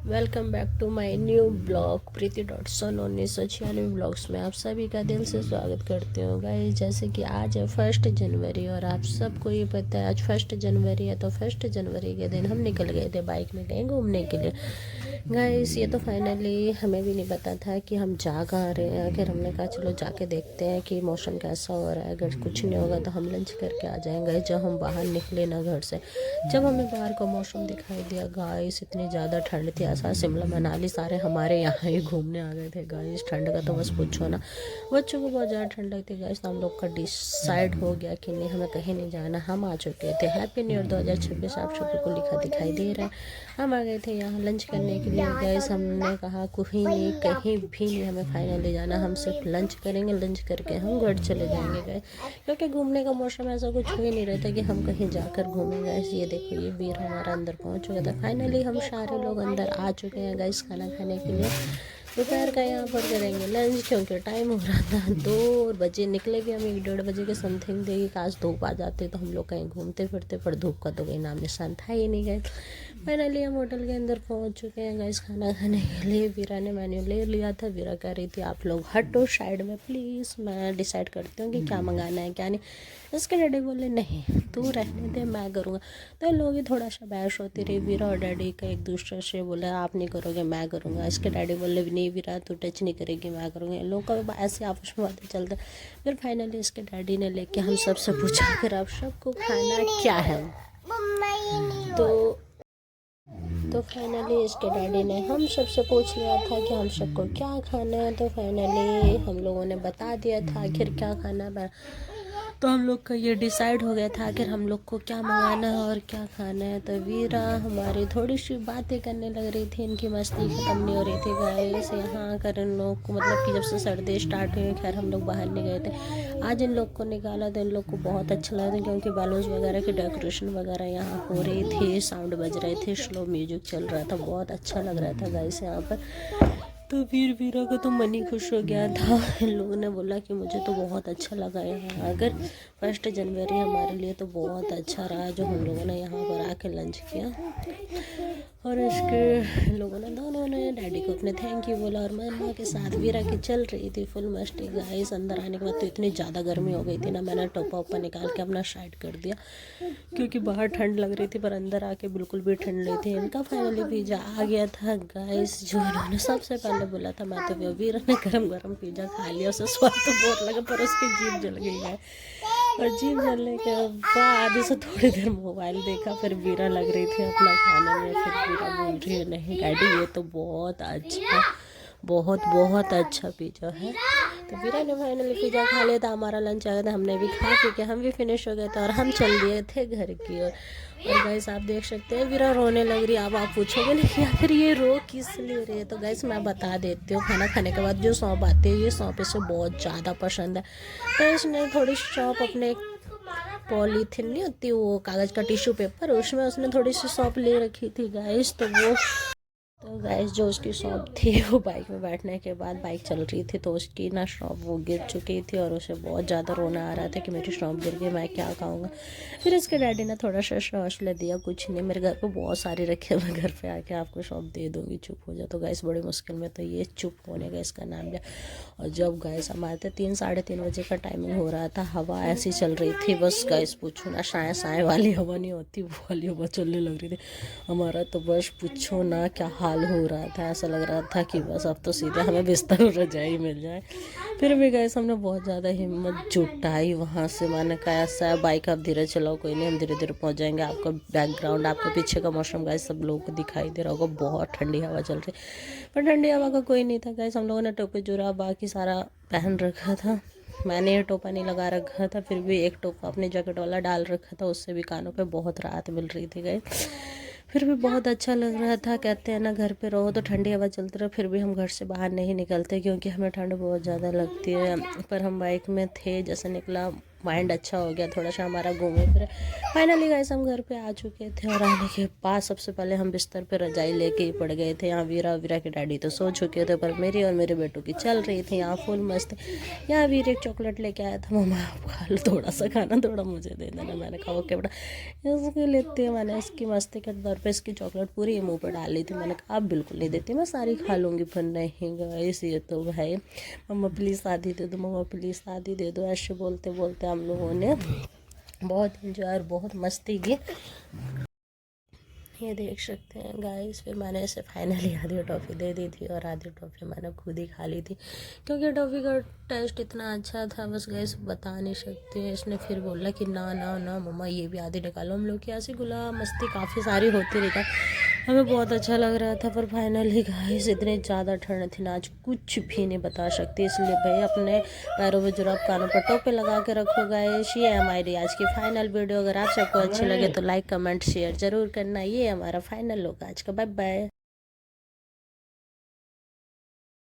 Welcome back to my new blog Preeti dot सन 1996 blogs में आप सभी का दिल से स्वागत करती हूँ गाइस। जैसे कि आज है 1 जनवरी और आप सबको ये पता है आज 1 जनवरी है, तो 1 जनवरी के दिन हम निकल गए थे बाइक में कहीं घूमने के लिए। गाइस ये तो फाइनली हमें भी नहीं पता था कि हम जा कहाँ रहे हैं। आखिर हमने कहा चलो जाके देखते हैं कि मौसम कैसा हो रहा है, अगर कुछ नहीं होगा तो हम लंच करके आ जाएंगे। जब हम बाहर निकले ना घर से, जब हमें बाहर का मौसम दिखाई दिया गाइस, इतनी ज़्यादा ठंड थी। ऐसा शिमला मनाली सारे हमारे यहाँ ही घूमने आ गए थे गाइस। ठंड का तो बस पूछो ना, बच्चों को बहुत ज़्यादा ठंड लगती है गाइस। तो हम लोग का डिसाइड हो गया कि नहीं, हमें कहीं नहीं जाना, हम आ चुके थे। हैप्पी न्यू ईयर 2026 आप सभी को लिखा दिखाई दे रहा है। हम आ गए थे यहाँ लंच करने के लिए गाइस। हमने कहा कहीं नहीं, कहीं भी नहीं हमें फाइनली जाना, हम सिर्फ लंच करेंगे, लंच करके हम घर चले जाएंगे गाइस। क्योंकि घूमने का मौसम ऐसा कुछ हो ही नहीं रहता कि हम कहीं जाकर घूमें गाइस। ये देखो ये वीर हमारा अंदर पहुंच चुका था। फाइनली हम सारे लोग अंदर आ चुके हैं गाइस खाना खाने के लिए। दोपहर का यहाँ पर करेंगे लंच, क्योंकि टाइम हो रहा था 2 बजे। निकले भी हम 1-1:30 बजे के समथिंग थे कि काश धूप आ जाते तो हम लोग कहीं घूमते फिरते, पर धूप का तो कोई नाम निशान था ही नहीं गए। फाइनली हम होटल के अंदर पहुँच चुके हैं गाइस खाना खाने के लिए। वीरा ने मेन्यू ले लिया था। वीरा कह रही थी आप लोग हटो साइड में प्लीज़, मैं डिसाइड करती हूँ कि क्या मंगाना है क्या नहीं। इसके डैडी बोले नहीं तू रहने दे, मैं करूँगा। तो इन लोगों की थोड़ा सा बहस होती रही। वीरा और डैडी का एक दूसरे से बोला आप नहीं करोगे मैं करूँगा। इसके डैडी बोले नहीं वीरा तू टच नहीं करेगी मैं करूँगा। इन लोगों का ऐसे आपस में बातें चलते। फिर फाइनली इसके डैडी ने लेके हम सबसे पूछा फिर आप सबको खाना क्या है। तो फाइनली इसके डैडी ने हम सबसे पूछ लिया था कि हम सबको क्या खाना है। तो फाइनली हम लोगों ने बता दिया था आखिर क्या खाना है। तो हम लोग का ये डिसाइड हो गया था आखिर हम लोग को क्या मंगाना है और क्या खाना है। तो वीरा हमारी थोड़ी सी बातें करने लग रही थी, इनकी मस्ती ख़त्म नहीं हो रही थी गाइस। यहाँ आकर इन लोग को मतलब कि जब से सर्दी स्टार्ट हुई, खैर हम लोग बाहर नहीं गए थे। आज इन लोग को निकाला तो इन लोग को बहुत अच्छा लगा था, क्योंकि बैलून्स वगैरह की डेकोरेशन वगैरह यहाँ हो रही थी, साउंड बज रहे थे, स्लो म्यूजिक चल रहा था, बहुत अच्छा लग रहा था गाइस यहाँ पर। तो वीरा का तो मन ही खुश हो गया था। इन लोगों ने बोला कि मुझे तो बहुत अच्छा लगा यहाँ आकर। 1 जनवरी हमारे लिए तो बहुत अच्छा रहा जो हम लोगों ने यहाँ पर आकर लंच किया। और इसके लोगों ने दोनों ने डैडी को अपने थैंक यू बोला और मम्मा के साथ वीरा की चल रही थी फुल मस्ती गाइस। अंदर आने के बाद तो इतनी ज़्यादा गर्मी हो गई थी ना, मैंने टोपा उपा निकाल के अपना साइड कर दिया, क्योंकि बाहर ठंड लग रही थी पर अंदर आके बिल्कुल भी ठंड नहीं थी। इनका फाइनली पिज़्ज़ा आ गया था गाइस, जो इन्होंने सबसे पहले बोला था। मैं तो वीरा ने गरम गरम पिज़्ज़ा खा लिया, उसे स्वाद तो बहुत लगा पर उसकी जीभ जल गई है। और जीभ जलने के बाद उसे थोड़ी देर मोबाइल देखा, फिर वीरा लग रही थी अपना खाने में। फिर वीरा बोल रही है नहीं डैडी ये तो बहुत अच्छा, बहुत बहुत अच्छा पिज़्ज़ा है। तो वीरा ने फाइनली पिज़्ज़ा खा लिया था। हमारा लंच आ गया था, हमने भी खा पी के हम भी फिनिश हो गए थे और हम चल दिए थे घर की ओर। और गाइस आप देख सकते हैं वीरा रोने लग रही है। अब आप पूछोगे ना कि आखिर ये रो किस लिए रही है, तो गाइस मैं बता देती हूँ। खाना खाने के बाद जो सौंफ आती है, ये सौंफ इसे बहुत ज़्यादा पसंद है। तो इसने थोड़ी सौंफ अपने पॉलीथिन नहीं होती वो कागज़ का टिश्यू पेपर, उसमें उसने थोड़ी सी सौंफ ले रखी थी गाइस। तो गाइस जो उसकी शॉप थी वो बाइक में बैठने के बाद बाइक चल रही थी तो उसकी ना शॉप वो गिर चुकी थी और उसे बहुत ज़्यादा रोना आ रहा था कि मेरी शॉप गिर गई, मैं क्या खाऊंगा। फिर इसके डैडी ने थोड़ा सा हौसला दिया, कुछ नहीं मेरे घर पे बहुत सारे रखे हुए, घर पे आके आपको शॉप दे दूँगी, चुप हो जाओ। तो गाइस बड़ी मुश्किल में तो ये चुप होने का इसका नाम लिया। और जब गाइस हम आए थे 3-3:30 बजे का टाइमिंग हो रहा था, हवा ऐसी चल रही थी बस गाइस पूछो ना, साए साए वाली हवा नहीं होती वो वाली हवा चलने लग रही थी हमारा। तो बस पूछो ना क्या हाल हो रहा था, ऐसा लग रहा था कि बस अब तो सीधे हमें बिस्तर और रजाई मिल जाए। फिर भी गाइस हमने बहुत ज़्यादा हिम्मत जुटाई वहाँ से। मैंने कहा ऐसा है बाइक आप धीरे चलाओ, कोई नहीं हम धीरे धीरे पहुँच जाएंगे। आपका बैकग्राउंड आपको पीछे का मौसम गाइस सब लोगों को दिखाई दे रहा होगा, बहुत ठंडी हवा चल रही, पर ठंडी हवा का कोई नहीं था गाइस। हम लोगों ने टोपी जुरा बाकी सारा पहन रखा था, मैंने ये टोपा नहीं लगा रखा था, फिर भी एक टोपा अपने जैकेट वाला डाल रखा था, उससे भी कानों पे बहुत राहत मिल रही थी गाइस। फिर भी बहुत अच्छा लग रहा था। कहते हैं ना घर पे रहो तो ठंडी हवा चलती रहे, फिर भी हम घर से बाहर नहीं निकलते क्योंकि हमें ठंड बहुत ज़्यादा लगती है। पर हम बाइक में थे, जैसे निकला माइंड अच्छा हो गया, थोड़ा सा हमारा घूमे फिरे। फाइनली गाइस हम घर पे आ चुके थे और आने के बाद सबसे पहले हम बिस्तर पे रजाई लेके ही पड़ गए थे। यहाँ वीरा के डैडी तो सो चुके थे, पर मेरी और मेरे बेटों की चल रही थी यहाँ फुल मस्त। यहाँ वीर एक चॉकलेट लेके आया था, मम्मा आप खा लो थोड़ा सा खाना, थोड़ा मुझे दे देना। मैंने कहा ओके बेटा, इसको लेती है। मैंने इसकी मस्ती के तौर पर इसकी चॉकलेट पूरी मुँह पर डाल ली थी। मैंने कहा आप बिल्कुल नहीं देती, मैं सारी खा लूँगी। पर नहीं गाइस, ये तो भाई मम्मा प्लीज़ आधी दे दो, मम्मा प्लीज़ आधी दे दो, ऐसे बोलते बोलते हम लोगों ने बहुत इंजॉय और बहुत मस्ती की। ये देख सकते हैं गाइस। फिर मैंने इसे फाइनली आधी टॉफ़ी दे दी थी और आधी टॉफ़ी मैंने खुद ही खा ली थी, क्योंकि टॉफ़ी का टेस्ट इतना अच्छा था, बस गाइस बता नहीं सकते। इसने फिर बोला कि ना ना ना मम्मा ये भी आधी निकालो। हम लोग की ऐसी गुला मस्ती काफ़ी सारी होती रही था, हमें बहुत अच्छा लग रहा था। पर फाइनली गाइस इतनी ज़्यादा ठंड थी ना, आज कुछ भी नहीं बता सकती। इसलिए भाई अपने पैरों में जुराब, कानों पर टोपे लगा के रखो गाइस। ये हमारी आज की फाइनल वीडियो। अगर आप सबको अच्छी लगे तो लाइक कमेंट शेयर ज़रूर करना। ये हमारा फाइनल लुक आज का। Bye bye.